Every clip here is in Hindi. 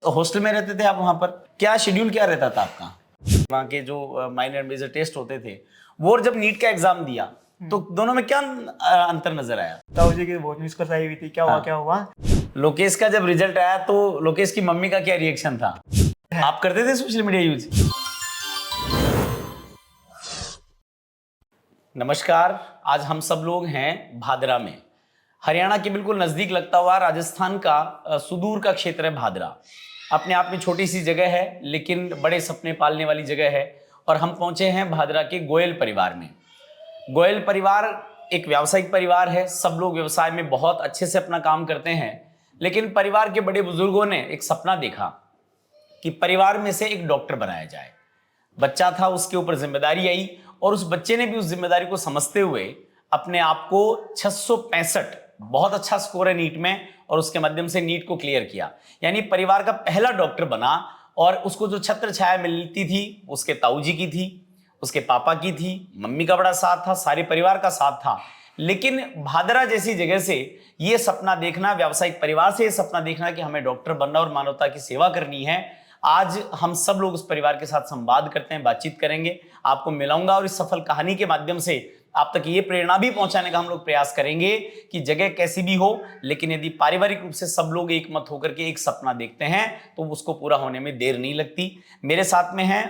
तो हॉस्टल में रहते थे आप वहां पर, क्या शेड्यूल क्या रहता था आपका? वहाँ के जो माइनर मेजर टेस्ट होते थे वो, और जब नीट का एग्जाम दिया तो दोनों में क्या अंतर नजर आया? ताऊ जी की बहुत न्यूज कर आई हुई थी, क्या हुआ क्या हुआ। लोकेश का जब रिजल्ट आया तो लोकेश की मम्मी का क्या रिएक्शन था? आप करते थे सोशल मीडिया यूज? नमस्कार, आज हम सब लोग हैं भादरा में। हरियाणा के बिल्कुल नजदीक लगता हुआ राजस्थान का सुदूर का क्षेत्र है भादरा। अपने आप में छोटी सी जगह है लेकिन बड़े सपने पालने वाली जगह है। और हम पहुंचे हैं भादरा के गोयल परिवार में। गोयल परिवार एक व्यावसायिक परिवार है। सब लोग व्यवसाय में बहुत अच्छे से अपना काम करते हैं, लेकिन परिवार के बड़े बुजुर्गों ने एक सपना देखा कि परिवार में से एक डॉक्टर बनाया जाए। बच्चा था, उसके ऊपर जिम्मेदारी आई और उस बच्चे ने भी उस जिम्मेदारी को समझते हुए अपने आप को 665, बहुत अच्छा स्कोर है नीट में, और उसके माध्यम से नीट को क्लियर किया। यानी परिवार का पहला डॉक्टर बना। और उसको जो छत्र छाया मिलती थी उसके ताऊ जी की थी, उसके पापा की थी, मम्मी का बड़ा साथ था, सारे परिवार का साथ था। लेकिन भादरा जैसी जगह से ये सपना देखना, व्यावसायिक परिवार से ये सपना देखना कि हमें डॉक्टर बनना और मानवता की सेवा करनी है, आज हम सब लोग उस परिवार के साथ संवाद करते हैं, बातचीत करेंगे, आपको मिलाऊंगा और इस सफल कहानी के माध्यम से आप तक ये प्रेरणा भी पहुंचाने का हम लोग प्रयास करेंगे कि जगह कैसी भी हो, लेकिन यदि पारिवारिक रूप से सब लोग एक मत होकर के एक सपना देखते हैं तो उसको पूरा होने में देर नहीं लगती। मेरे साथ में है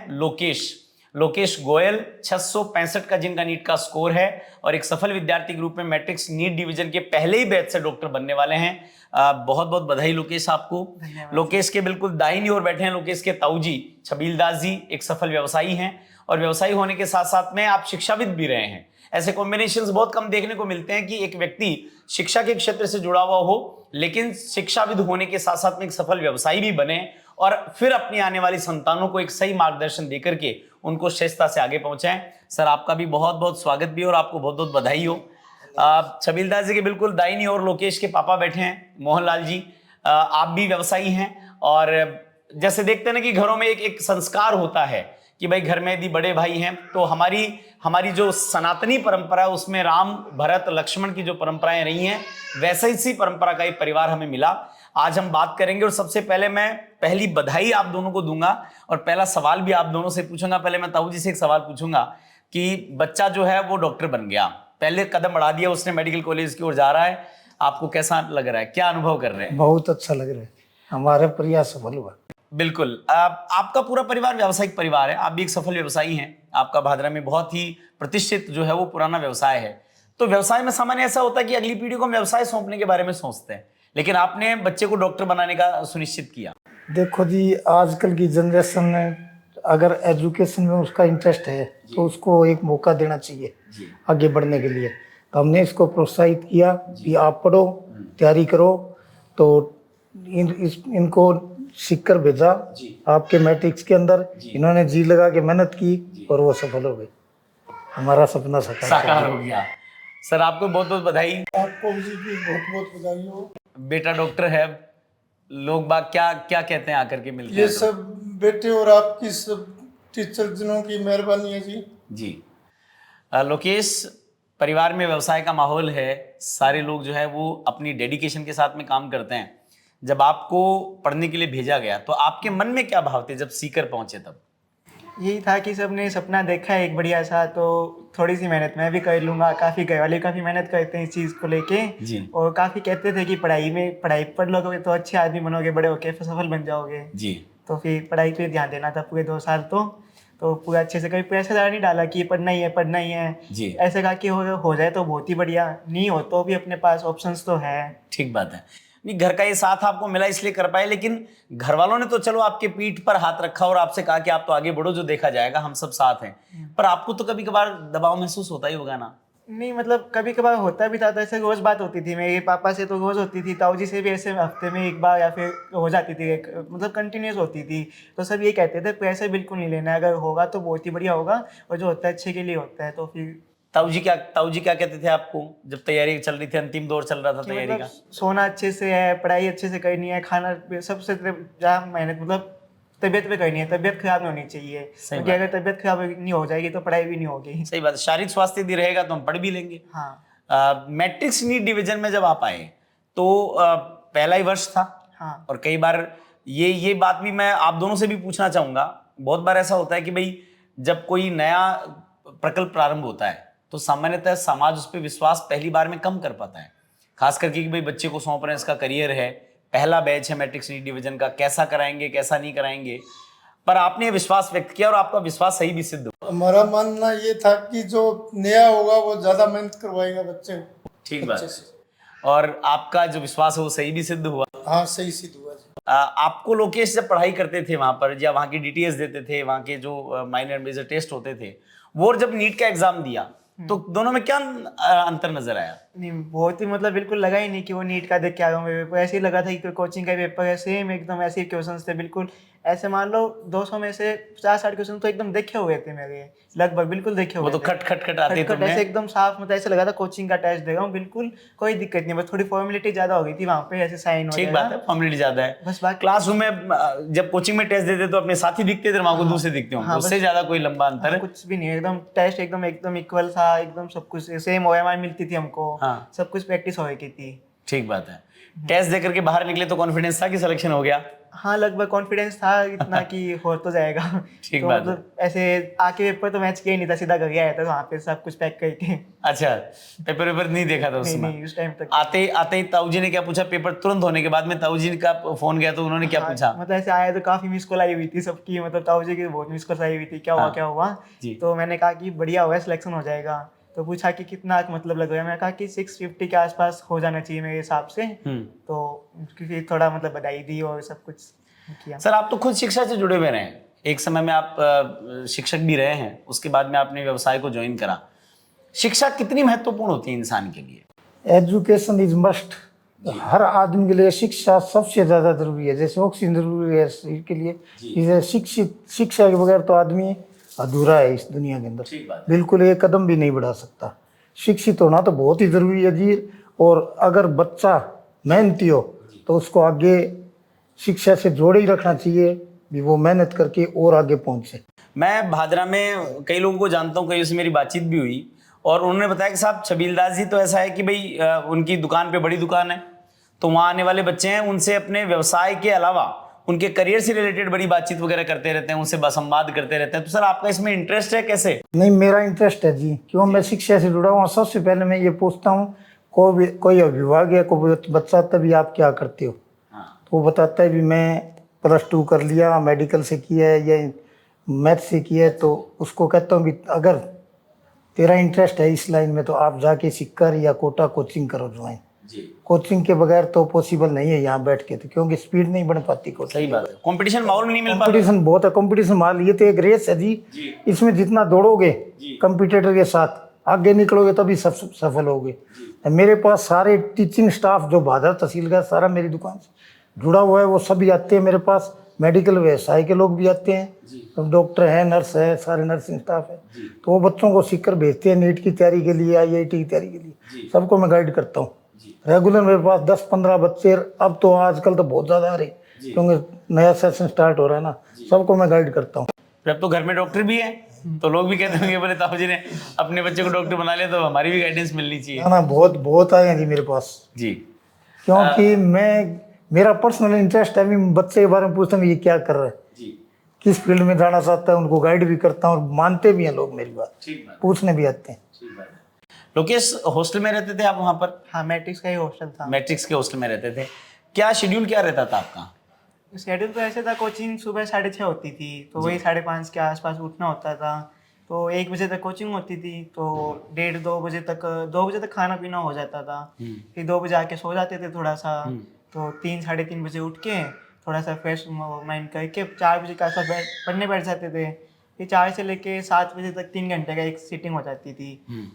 लोकेश गोयल, 665 का जिनका नीट का स्कोर है और एक सफल विद्यार्थी के रूप में मैट्रिक्स नीट डिवीजन के पहले ही बैच से डॉक्टर बनने वाले हैं। बहुत बहुत बधाई लोकेश आपको। लोकेश के बिल्कुल दाहिनी ओर बैठे हैं लोकेश के ताऊ जी छबील दास जी, एक सफल व्यवसायी हैं और व्यवसायी होने के साथ साथ में आप शिक्षाविद भी रहे हैं। ऐसे कॉम्बिनेशंस बहुत कम देखने को मिलते हैं कि एक व्यक्ति शिक्षा के क्षेत्र से जुड़ा हुआ हो लेकिन शिक्षाविद होने के साथ साथ में एक सफल व्यवसायी भी बने और फिर अपनी आने वाली संतानों को एक सही मार्गदर्शन देकर के उनको श्रेष्ठता से आगे पहुंचाएं। सर, आपका भी बहुत बहुत स्वागत भी और आपको बहुत बहुत बधाई हो। छबील दास जी के बिल्कुल दाईनी ओर लोकेश के पापा बैठे हैं, मोहनलाल जी। आप भी व्यवसायी हैं और जैसे देखते हैं ना कि घरों में एक संस्कार होता है कि भाई घर में यदि बड़े भाई हैं तो हमारी जो सनातनी परंपरा है उसमें राम भरत लक्ष्मण की जो परंपराएं रही हैं वैसे ही परंपरा का एक परिवार हमें मिला। आज हम बात करेंगे और सबसे पहले मैं पहली बधाई आप दोनों को दूंगा और पहला सवाल भी आप दोनों से पूछूंगा। पहले मैं ताऊ जी से एक सवाल पूछूंगा कि बच्चा जो है वो डॉक्टर बन गया, पहले कदम बढ़ा दिया उसने, मेडिकल कॉलेज की ओर जा रहा है, आपको कैसा लग रहा है, क्या अनुभव कर रहे हैं? बहुत अच्छा लग रहा है, हमारे प्रयास सफल हुआ। बिल्कुल। आपका पूरा परिवार व्यावसायिक परिवार है, आप भी एक सफल व्यवसायी हैं। आपका भादरा में बहुत ही प्रतिष्ठित जो है वो पुराना व्यवसाय है। तो व्यवसाय में सामान्य ऐसा होता है कि अगली पीढ़ी को हम व्यवसाय सौंपने के बारे में सोचते हैं, लेकिन आपने बच्चे को डॉक्टर बनाने का सुनिश्चित किया। देखो जी, आजकल की जनरेशन में अगर एजुकेशन में उसका इंटरेस्ट है तो उसको एक मौका देना चाहिए आगे बढ़ने के लिए। तो हमने इसको प्रोत्साहित किया कि आप पढ़ो, तैयारी करो। तो इनको सीख कर भेजा आपके मैट्रिक्स के अंदर। इन्होंने जी लगा के मेहनत की और वो सफल हो गए। हमारा सपना साकार हो गया। सर, आपको बहुत बहुत बधाई। आपको भी बहुत बहुत बधाई हो। बेटा डॉक्टर है, लोग बाग क्या क्या कहते हैं आकर के मिलते हैं? ये सब बेटे और आपकी सब टीचर जनों की मेहरबानी है जी। लोकेश, परिवार में व्यवसाय का माहौल है, सारे लोग जो है वो अपनी डेडिकेशन के साथ में काम करते हैं। जब आपको पढ़ने के लिए भेजा गया तो आपके मन में क्या भाव थे जब सीकर पहुंचे तब? यही था कि सबने सपना देखा है एक बढ़िया सा, तो थोड़ी सी मेहनत मैं भी कर लूँगा। काफ़ी घर वाले काफ़ी मेहनत करते हैं इस चीज़ को लेके जी। और काफ़ी कहते थे कि पढ़ाई पढ़ लोगे तो अच्छे आदमी बनोगे, बड़े होके सफल बन जाओगे जी। तो फिर पढ़ाई पे ध्यान देना था पूरे 2 साल। तो पूरा अच्छे से, कभी प्रेशर नहीं डाला कि पढ़ना ही है जी। ऐसे कहा कि हो जाए तो बहुत ही बढ़िया, नहीं हो तो भी अपने पास ऑप्शंस तो है। ठीक बात है। नहीं, घर का ये साथ आपको मिला इसलिए कर पाए, लेकिन घर वालों ने तो चलो आपके पीठ पर हाथ रखा और आपसे कहा कि आप तो आगे बढ़ो, जो देखा जाएगा, हम सब साथ हैं। पर आपको तो कभी कभार दबाव महसूस होता ही होगा ना? नहीं, मतलब कभी कभार होता भी था। तो ऐसे रोज बात होती थी, मेरे पापा से तो रोज होती थी, ताऊ जी से भी ऐसे हफ्ते में एक बार या फिर हो जाती थी, मतलब कंटिन्यूस होती थी। तो सब ये कहते थे प्रेशर बिल्कुल नहीं लेना, अगर होगा तो बहुत ही बढ़िया होगा और जो होता है अच्छे के लिए होता है। तो फिर ताऊ जी क्या कहते थे आपको जब तैयारी चल रही थी, अंतिम दौर चल रहा था तैयारी का? सोना अच्छे से है, पढ़ाई अच्छे से करनी है, खाना सबसे जहाँ मेहनत, मतलब तबियत पे करनी है, तबियत खराब नहीं होनी चाहिए, क्योंकि अगर तबियत खराब नहीं हो जाएगी तो पढ़ाई भी नहीं होगी। सही बात है, शारीरिक स्वास्थ्य यदि रहेगा तो हम पढ़ भी लेंगे। हाँ। मैट्रिक्स नीट डिवीजन में जब आप आए तो पहला ही वर्ष था। हाँ। और कई बार ये बात भी मैं आप दोनों से भी पूछना चाहूंगा। बहुत बार ऐसा होता है कि भाई जब कोई नया प्रकल्प प्रारंभ होता है तो सामान्यतः समाज उस पर विश्वास पहली बार में कम कर पाता है, खास करके कि भाई बच्चे को सौंप रहे हैं, इसका करियर है, पहला बैच है मैट्रिक सी डिवीजन का, कैसा कराएंगे कैसा नहीं कराएंगे। पर आपने विश्वास व्यक्त किया और आपका विश्वास सही भी सिद्ध हुआ। हमारा मानना ये था कि जो नया होगा वो ज़्यादा मेहनत करवाएगा बच्चे को। ठीक बात अच्छे है। से। और आपका जो विश्वास है वो सही भी सिद्ध हुआ। हाँ, सही सिद्ध हुआ जी। आपको लोकेश जब पढ़ाई करते थे वहां पर, या वहां की डीटीएस देते थे, वहां के जो माइनर मेजर टेस्ट होते थे, वो और जब नीट का एग्जाम दिया तो दोनों में क्या अंतर नजर आया? नहीं, बहुत ही मतलब बिल्कुल लगा ही नहीं कि वो नीट का देख के आया हूँ मैं पेपर। ऐसे ही लगा था कि कोचिंग का पेपर है, सेम एकदम ऐसे ही क्वेश्चंस थे बिल्कुल। ऐसे मान लो 200 में से 50-60 क्वेश्चन तो एकदम देखे हुए थे मेरे, लगभग बिल्कुल देखे वो हुए तो थे। खट खट खट आते खटखट तुमने। ऐसे एकदम साफ, मतलब ऐसे लगा था कोचिंग का टेस्ट दे रहा हूँ, बिल्कुल कोई दिक्कत नहीं। बस थोड़ी फॉर्मेलिटी ज्यादा हो गई थी वहाँ पे, ऐसे साइन ठीक बात है, फॉर्मेलिटी ज्यादा है। बस बाकी क्लासरूम में जब कोचिंग में टेस्ट देते तो अपने साथी दिखते थे, वहां को दूसरे दिखते होंगे, हाँ, उससे बस- ज्यादा कोई लंबा अंतर है? कुछ भी नहीं, एकदम टेस्ट एकदम एकदम इक्वल था, एकदम सब कुछ सेम ओएमआर मिलती थी हमको। हाँ। सब कुछ प्रैक्टिस हो गई थी। ठीक बात है। टेस्ट दे करके बाहर निकले तो कॉन्फिडेंस था कि सिलेक्शन हो गया? हाँ, लगभग कॉन्फिडेंस था इतना कि हो तो जाएगा। ठीक तो बात मतलब ऐसे आके पेपर तो मैच किया ही नहीं था, सीधा घर आया था वहाँ पे सब कुछ पैक करके। अच्छा, पेपर वेपर नहीं देखा था उस नहीं समय? नहीं, उस टाइम तक आते आते ही ताऊ जी ने क्या पूछा? पेपर तुरंत होने के बाद में ताऊ जी का फोन गया तो उन्होंने क्या हाँ, पूछा? मतलब ऐसे आया तो काफी मिस कॉल आई हुई थी सबकी, मतलब ताऊ जी की बहुत मिस कॉल आई हुई थी, क्या हुआ हाँ। क्या हुआ। जी। तो मैंने कहा कि बढ़िया हुआ, सिलेक्शन हो जाएगा। तो पूछा कि कितना मतलब लग रहा है, मैंने कहा कि 650 के आसपास हो जाना चाहिए मेरे हिसाब से। तो क्योंकि थोड़ा मतलब बधाई दी और सब कुछ किया। सर, आप तो खुद शिक्षा से जुड़े हुए रहे हैं, एक समय में आप शिक्षक भी रहे हैं, उसके बाद में आपने व्यवसाय को ज्वाइन करा। शिक्षा कितनी महत्वपूर्ण होती है इंसान के लिए? Education is must. हर आदमी के लिए शिक्षा सबसे ज्यादा जरूरी है। जैसे ऑक्सीजन जरूरी है शरीर के लिए, इसे शिक्षा के बगैर तो आदमी अधूरा है इस दुनिया के अंदर। ठीक बात है। बिल्कुल एक कदम भी नहीं बढ़ा सकता। शिक्षित होना तो बहुत ही जरूरी है जी। और अगर बच्चा मेहनती हो तो उसको आगे शिक्षा से जोड़े ही रखना चाहिए, भी वो मेहनत करके और आगे पहुंचे। मैं भादरा में कई लोगों को जानता हूँ, कई से मेरी बातचीत भी हुई और उन्होंने बताया कि साहब छबीलदास जी तो ऐसा है कि भाई उनकी दुकान पे बड़ी दुकान है, तो वहाँ आने वाले बच्चे हैं, उनसे अपने व्यवसाय के अलावा उनके करियर से रिलेटेड बड़ी बातचीत वगैरह करते रहते हैं, उनसे संवाद करते रहते हैं। तो सर, आपका इसमें इंटरेस्ट है कैसे? नहीं, मेरा इंटरेस्ट है जी, क्यों मैं शिक्षा से जुड़ा हुआ। सबसे पहले मैं ये पूछता हूँ, कोई अभिभावक या कोई बच्चा, तभी आप क्या करते हो? तो वो बताता है भी मैं +2 कर लिया, मेडिकल से किया है या मैथ से किया है। तो उसको कहता हूँ भी अगर तेरा इंटरेस्ट है इस लाइन में तो आप जाके सिक्कर या कोटा कोचिंग करो ज्वाइन। कोचिंग के बगैर तो पॉसिबल नहीं है यहाँ बैठ के, तो क्योंकि स्पीड नहीं बढ़ पाती कोचिंग। सही बात है, कंपटीशन माहौल में नहीं मिल पाता। कंपटीशन बहुत है, कंपटीशन मान लिए तो एक रेस है जी। इसमें जितना दौड़ोगे कंपटीटर के साथ आगे निकलोगे तभी सफल होगे। मेरे पास सारे टीचिंग स्टाफ जो भादरा तहसील का सारा मेरी दुकान से जुड़ा हुआ है, वो सभी आते हैं मेरे पास। मेडिकल व्यवसाय के लोग भी आते हैं, तो डॉक्टर है, नर्स है, सारे नर्सिंग स्टाफ है। तो वो बच्चों को सीखकर भेजते हैं नीट की तैयारी के लिए, IIT की तैयारी के लिए। सबको मैं गाइड करता हूँ रेगुलर। मेरे पास 10-15 बच्चे, अब तो आजकल तो बहुत ज़्यादा आ रहे, क्योंकि नया सेशन स्टार्ट हो रहा है ना। सबको मैं गाइड करता हूँ। फिर अब तो घर में डॉक्टर भी है, तो लोग भी कहते होंगे बोले ताऊ जी ने अपने बच्चे को डॉक्टर बना लिया, तो हमारी भी गाइडेंस मिलनी चाहिए। ना बहुत बहुत आए हैं जी मेरे पास, जी। क्योंकि मेरा पर्सनल इंटरेस्ट है। मैं बच्चे के बारे में पूछता हूँ ये क्या कर रहा है, किस फील्ड में जाना चाहता है, उनको गाइड भी करता हूँ और मानते भी हैं लोग मेरी बात, पूछने भी आते हैं। लोकेश, हॉस्टल में रहते थे आप वहाँ पर? हाँ, मैट्रिक्स का ही हॉस्टल था। मैट्रिक्स के हॉस्टल में रहते थे। क्या शेड्यूल क्या रहता था आपका? शेड्यूल तो ऐसे था, कोचिंग सुबह 6:30 होती थी, तो वही 5:30 के आसपास उठना होता था। तो 1 बजे तक कोचिंग होती थी, तो 1:30-2 बजे तक खाना पीना हो जाता था। फिर 2 बजे आके सो जाते थे थोड़ा सा। तो 3-3:30 बजे उठ के थोड़ा सा फ्रेश माइंड करके 4 बजे के आसपास पढ़ने बैठ जाते थे। फिर 4 से लेके 7 बजे तक 3 घंटे का एक सीटिंग हो जाती थी।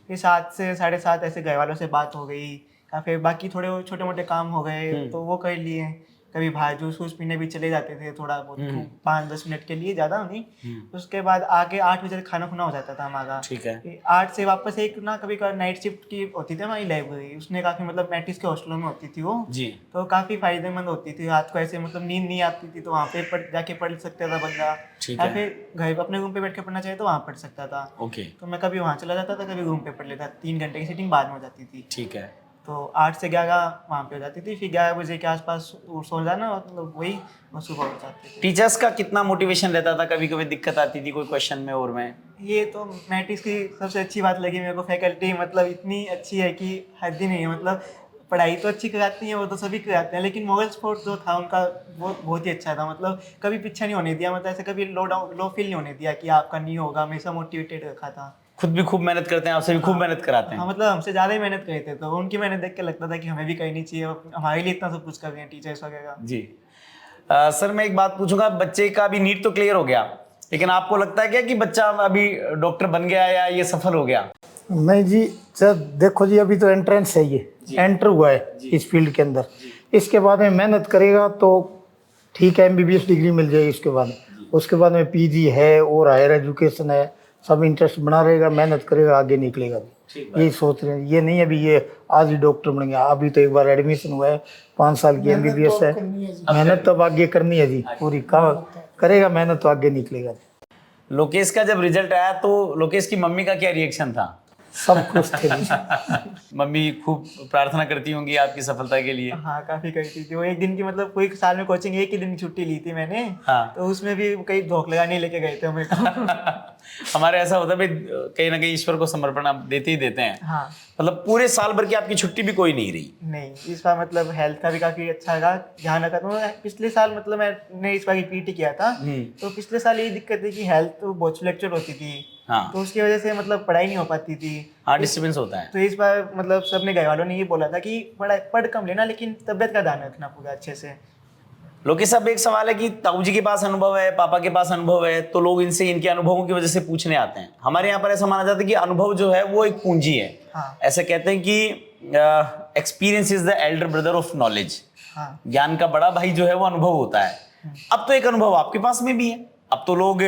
फिर 7 से 7:30 ऐसे घर वालों से बात हो गई, या फिर बाकी थोड़े छोटे मोटे काम हो गए तो वो कर लिए। कभी बाहर जूस पीने भी चले जाते थे थोड़ा बहुत, 5-10 मिनट के लिए, ज़्यादा नहीं। उसके बाद आके 8 बजे खाना खुना हो जाता था हमारा। ठीक है। फिर 8 से वापस एक ना कभी कभार नाइट शिफ्ट की होती थी हमारी लाइब्रेरी, उसने काफ़ी मतलब मैट्रिक्स के हॉस्टलों में होती थी वो जी। तो काफ़ी फायदेमंद होती थी। रात को ऐसे मतलब नींद नहीं आती थी तो वहाँ पे जाके पढ़ सकता था बंदा, ठीक या है। फिर घर पे अपने रूम पे बैठ के पढ़ना चाहे तो वहाँ पढ़ सकता था। ओके, तो मैं कभी वहाँ चला जाता था, कभी रूम पे पढ़ लेता। 3 घंटे की सीटिंग बाद में हो जाती थी। ठीक है। तो 8 से 11 वहाँ पे हो जाती थी, फिर 11 बजे के आसपास सो जाना, मतलब वही, और सुबह हो जाती थी। टीचर्स का कितना मोटिवेशन रहता था? कभी कभी दिक्कत आती थी कोई क्वेश्चन में और में? ये तो मैट्रिक्स की सबसे अच्छी बात लगी मेरे को, फैकल्टी मतलब इतनी अच्छी है कि हद ही नहीं है। मतलब पढ़ाई तो अच्छी कराती हैं, वो तो सभी कराते हैं, लेकिन मोरल सपोर्ट जो था उनका वो बहुत ही अच्छा था। मतलब कभी पीछे नहीं होने दिया, मतलब ऐसे कभी लो फील नहीं होने दिया कि आपका नहीं होगा, हमेशा मोटिवेटेड रखा था। खुद भी खूब मेहनत करते हैं, आपसे भी खूब मेहनत कराते हैं। हाँ, मतलब हमसे ज़्यादा ही मेहनत करते थे, तो उनकी मेहनत देख के लगता था कि हमें भी करनी चाहिए, और हमारे लिए इतना सब कुछ कर रहे हैं टीचर्स वगैरह। जी। सर मैं एक बात पूछूंगा, बच्चे का भी नीट तो क्लियर हो गया, लेकिन आपको लगता है क्या कि बच्चा अभी डॉक्टर बन गया या ये सफल हो गया? नहीं जी, जब देखो जी अभी तो एंट्रेंस है, ये एंटर हुआ है इस फील्ड के अंदर। इसके बाद में मेहनत करेगा तो ठीक है, एमबीबीएस डिग्री मिल जाएगी उसके बाद में पीजी है और हायर एजुकेशन है, सब इंटरेस्ट बना रहेगा, मेहनत करेगा, आगे निकलेगा भी। यही सोच रहे हैं, ये नहीं अभी ये आज ही डॉक्टर बन गया। अभी तो एक बार एडमिशन हुआ है, 5 साल की एमबीबीएस है, मेहनत तो अब आगे करनी है जी पूरी, काम करेगा मेहनत तो आगे निकलेगा। लोकेश का जब रिजल्ट आया तो लोकेश की मम्मी का क्या रिएक्शन था? सब खुश थे जी। मम्मी खूब प्रार्थना करती होंगी आपकी सफलता के लिए। हाँ, काफ़ी करती थी वो। एक दिन की, मतलब कोई साल में कोचिंग एक ही दिन की छुट्टी ली थी मैंने, हाँ। तो उसमें भी कई धोख लगाने लेके गए थे हमें को। हमारे ऐसा होता है भाई, कहीं ना कहीं ईश्वर को समर्पण आप देते ही देते हैं। हाँ, मतलब पूरे साल भर की आपकी छुट्टी भी कोई नहीं रही? नहीं, इस बार मतलब हेल्थ का भी काफ़ी अच्छा रहा, ध्यान रखा। तो पिछले साल मतलब मैंने इस बार रिपीट किया था, तो पिछले साल यही दिक्कत थी कि हेल्थ तो बहुत फ्लक्चुएट होती थी, हाँ। तो उसकी वजह से मतलब पढ़ाई नहीं हो पाती थी। हाँ, डिस्टर्बेंस होता है। तो इस बार मतलब सबने, घर वालों ने ये बोला था कि पढ़ कम लेना, लेकिन तबियत का ध्यान रखना पूरा अच्छे से। लोकेश साहब एक सवाल है कि ताऊ जी के पास अनुभव है, पापा के पास अनुभव है, तो लोग इनसे इनके अनुभवों की वजह से पूछने आते हैं। हमारे यहाँ पर ऐसा माना जाता है कि अनुभव जो है वो एक पूंजी है। हाँ। ऐसे कहते हैं कि experience is the Elder brother of knowledge. हाँ। ज्ञान का बड़ा भाई जो है वो अनुभव होता है। अब तो एक अनुभव आपके पास में भी है। अब तो लोग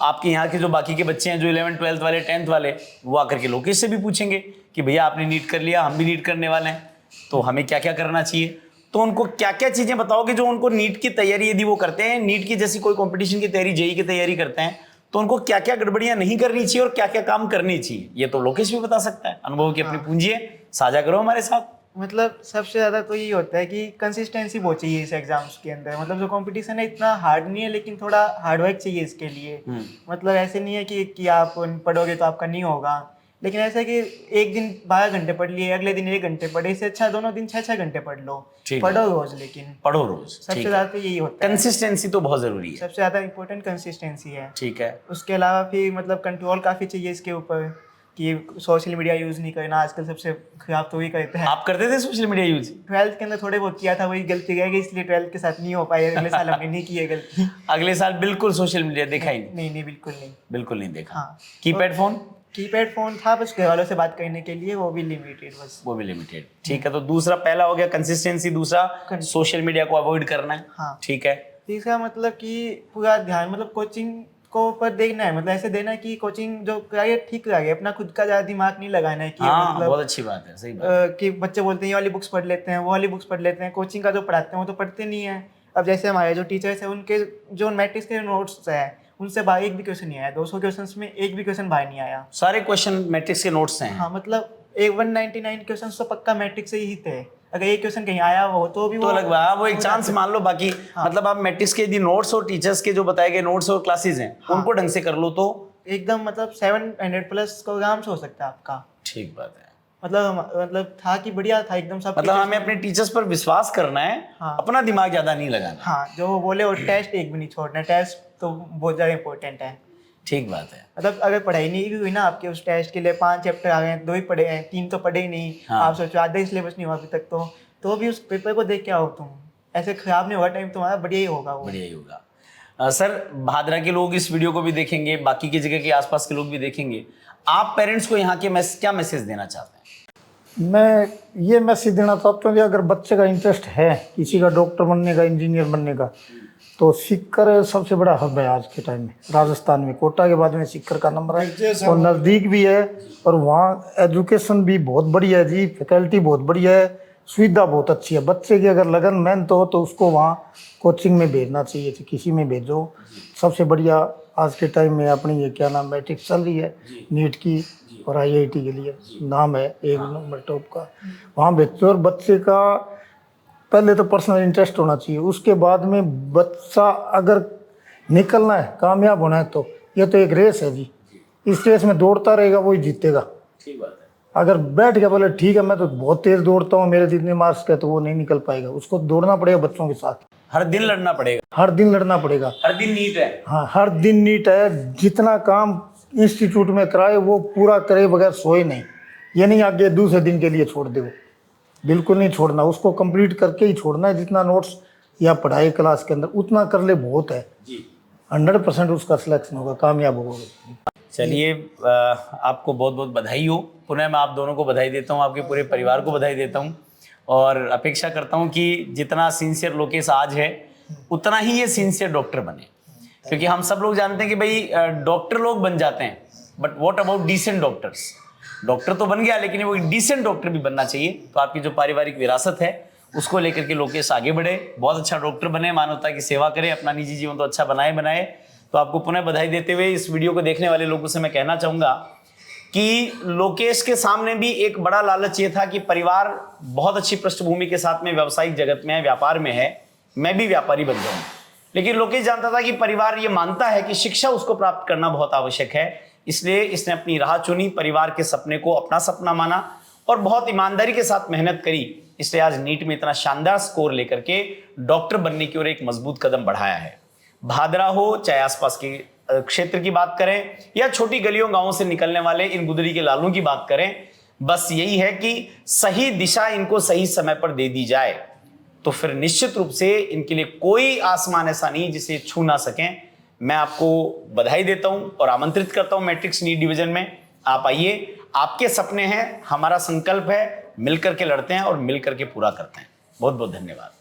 आपके यहाँ के जो बाकी के बच्चे हैं, जो 11th 12th वाले, 10th वाले, वो आकर के लोकेश से भी पूछेंगे कि भैया आपने नीट कर लिया, हम भी नीट करने वाले हैं, तो हमें क्या क्या करना चाहिए। तो उनको क्या क्या चीजें बताओगे जो उनको नीट की तैयारी, यदि वो करते हैं, नीट की जैसी कोई कंपटीशन की तैयारी, जेईई की तैयारी करते हैं, तो उनको क्या क्या गड़बड़ियां नहीं करनी चाहिए और क्या क्या काम करनी चाहिए? ये तो लोकेश भी बता सकता है, अनुभव की अपनी पूंजी है, साझा करो हमारे साथ। मतलब सबसे ज़्यादा तो यही होता है कि कंसिस्टेंसी बहुत चाहिए इस एग्जाम्स के अंदर। मतलब जो कंपटीशन है इतना हार्ड नहीं है, लेकिन थोड़ा हार्डवर्क चाहिए इसके लिए। मतलब ऐसे नहीं है कि आप पढ़ोगे तो आपका नहीं होगा, लेकिन ऐसा है कि एक दिन 12 घंटे पढ़ लिए, अगले दिन 1 घंटे पढ़े, इससे अच्छा दोनों दिन 6-6 घंटे पढ़ लो, पढ़ो रोज, लेकिन पढ़ो रोज। सबसे ज़्यादा तो यही होता है, कंसिस्टेंसी तो बहुत जरूरी है। सबसे ज़्यादा इंपॉर्टेंट कंसिस्टेंसी है। ठीक है। उसके अलावा फिर मतलब कंट्रोल काफ़ी चाहिए इसके ऊपर, कि सोशल मीडिया यूज़ नहीं करना। आजकल सबसे खराब तो वही करते हैं। आप करते थे सोशल मीडिया यूज? 12th के अंदर थोड़े बहुत किया था, वही गलती रह गई, इसलिए 12th के साथ नहीं हो पाए। अगले साल हमने नहीं की है गलती। अगले साल बिल्कुल सोशल मीडिया देखा ही नहीं? नहीं, बिल्कुल नहीं। बिल्कुल नहीं देखा। हाँ। Keypad phone? कीपैड फोन था, बस घर वालों से बात करने के लिए, वो भी लिमिटेड बस। वो भी लिमिटेड। ठीक है, तो दूसरा, पहला हो गया कंसिस्टेंसी, दूसरा सोशल मीडिया को अवॉइड करना है। हाँ। ठीक है। तीसरा मतलब कि पूरा ध्यान, मतलब कोचिंग को ऊपर देखना है, मतलब ऐसे देना है कि कोचिंग जो कराइए ठीक कराइए, अपना खुद का ज़्यादा दिमाग नहीं लगाना है कि हाँ, मतलब बहुत अच्छी बात है, सही बात। कि बच्चे बोलते हैं ये वाली बुक्स पढ़ लेते हैं, वो वाली बुक्स पढ़ लेते हैं, कोचिंग का जो पढ़ाते हैं वो तो पढ़ते नहीं है। अब जैसे हमारे जो टीचर्स हैं, उनके जो मैट्रिक्स के नोट्स हैं, उनसे बाहर एक भी क्वेश्चन नहीं आया। 200 क्वेश्चन में एक भी क्वेश्चन बाहर नहीं आया। सारे क्वेश्चन मैट्रिक्स के नोट्स हैं। हाँ, मतलब 199 क्वेश्चन तो पक्का मैट्रिक्स से ही थे। अगर एक क्वेश्चन कहीं आया हो तो भी तो अलग बात, वो एक चांस मान लो। बाकी मतलब आप मैट्रिक्स के यदि नोट्स और टीचर्स के जो बताए गए नोट्स और क्लासेस हैं, उनको ढंग से कर लो तो एकदम मतलब 700+ को आराम से हो सकता है आपका। ठीक बात है। मतलब था कि बढ़िया था एकदम सब। मतलब हमें अपने टीचर्स पर विश्वास करना है। हाँ। अपना दिमाग ज्यादा नहीं लगाना। हाँ, जो वो बोले, और टेस्ट एक भी नहीं छोड़ना। टेस्ट तो बहुत ज़्यादा इंपॉर्टेंट है। ठीक बात है। मतलब अगर पढ़ाई नहीं भी हुई ना आपके उस टेस्ट के लिए, 5 चैप्टर आ गए हैं, 2 ही पढ़े हैं, 3 तो पढ़े ही नहीं। हाँ। आप सोचो आधा ही सिलेबस नहीं हुआ अभी तक, तो भी उस पेपर को देख के आओ तुम। ऐसे खराब नहीं होगा टाइम तुम्हारा, बढ़िया ही होगा वो। बढ़िया ही होगा। सर, भादरा के लोग इस वीडियो को भी देखेंगे, बाकी की जगह के आसपास के लोग भी देखेंगे। आप पेरेंट्स को यहाँ के क्या मैसेज देना चाहते हैं? मैं ये मैसेज देना चाहता हूँ कि अगर बच्चे का इंटरेस्ट है किसी का डॉक्टर बनने का, इंजीनियर बनने का, तो सीकर सबसे बड़ा हब है आज के टाइम में। राजस्थान में कोटा के बाद में सीकर का नंबर है, और नज़दीक भी है, और वहाँ एजुकेशन भी बहुत बढ़िया है जी, फैकल्टी बहुत बढ़िया है, सुविधा बहुत अच्छी है। बच्चे की अगर लगन मेहनत हो तो उसको वहाँ कोचिंग में भेजना चाहिए, किसी में भेजो। सबसे बढ़िया आज के टाइम में अपनी ये क्या नाम मैट्रिक चल रही है नीट की और IIT के लिए नाम है एक नंबर टॉप का, वहाँ भेजो। और बच्चे का पहले तो पर्सनल इंटरेस्ट होना चाहिए, उसके बाद में बच्चा अगर निकलना है कामयाब होना है तो ये तो एक रेस है जी, इस रेस में दौड़ता रहेगा वही जीतेगा। ठीक बात है। अगर बैठ गया बोले ठीक है मैं तो बहुत तेज दौड़ता हूँ मेरे जितने मार्क्स का, तो वो नहीं निकल पाएगा। उसको दौड़ना पड़ेगा बच्चों के साथ, हर दिन लड़ना पड़ेगा, हर दिन लड़ना पड़ेगा। हर दिन नीट है। हाँ हर दिन नीट है, जितना काम इंस्टीट्यूट में कराए वो पूरा करे बगैर सोए नहीं। ये नहीं आगे दूसरे दिन के लिए छोड़ दे, वो बिल्कुल नहीं छोड़ना, उसको कंप्लीट करके ही छोड़ना है। जितना नोट्स या पढ़ाई क्लास के अंदर उतना कर ले बहुत है, 100% उसका सिलेक्शन होगा, कामयाब होगा। चलिए आपको बहुत बहुत बधाई हो। पुनः मैं आप दोनों को बधाई देता हूँ, आपके पूरे परिवार को बधाई देता हूँ और अपेक्षा करता हूँ कि जितना सिंसियर लोकेश आज है उतना ही ये सिंसियर डॉक्टर बने, क्योंकि हम सब लोग जानते हैं कि भाई डॉक्टर लोग बन जाते हैं, but what about decent doctors. Doctor तो बन गया लेकिन वो एक डिसेंट डॉक्टर भी बनना चाहिए। तो आपकी जो पारिवारिक विरासत है उसको लेकर के लोकेश आगे बढ़े, बहुत अच्छा डॉक्टर बने, मानवता की सेवा करे, अपना निजी जीवन तो अच्छा बनाए। तो आपको पुनः बधाई देते हुए इस वीडियो को देखने वाले लोगों से मैं कहना चाहूँगा कि लोकेश के सामने भी एक बड़ा लालच ये था कि परिवार बहुत अच्छी पृष्ठभूमि के साथ में व्यावसायिक जगत में है, व्यापार में है, मैं भी व्यापारी बन जाऊँ। लेकिन लोकेश जानता था कि परिवार ये मानता है कि शिक्षा उसको प्राप्त करना बहुत आवश्यक है, इसलिए इसने अपनी राह चुनी, परिवार के सपने को अपना सपना माना और बहुत ईमानदारी के साथ मेहनत करी। इसलिए आज नीट में इतना शानदार स्कोर लेकर के डॉक्टर बनने की ओर एक मजबूत कदम बढ़ाया है। भादरा हो चाहे आसपास के क्षेत्र की बात करें या छोटी गलियों गांवों से निकलने वाले इन गुदड़ी के लालों की बात करें, बस यही है कि सही दिशा इनको सही समय पर दे दी जाए तो फिर निश्चित रूप से इनके लिए कोई आसमान ऐसा नहीं जिसे छू ना सकें। मैं आपको बधाई देता हूं और आमंत्रित करता हूं मैट्रिक्स नीट डिवीजन में आप आइए, आपके सपने हैं, हमारा संकल्प है, मिलकर के लड़ते हैं और मिलकर के पूरा करते हैं। बहुत बहुत धन्यवाद।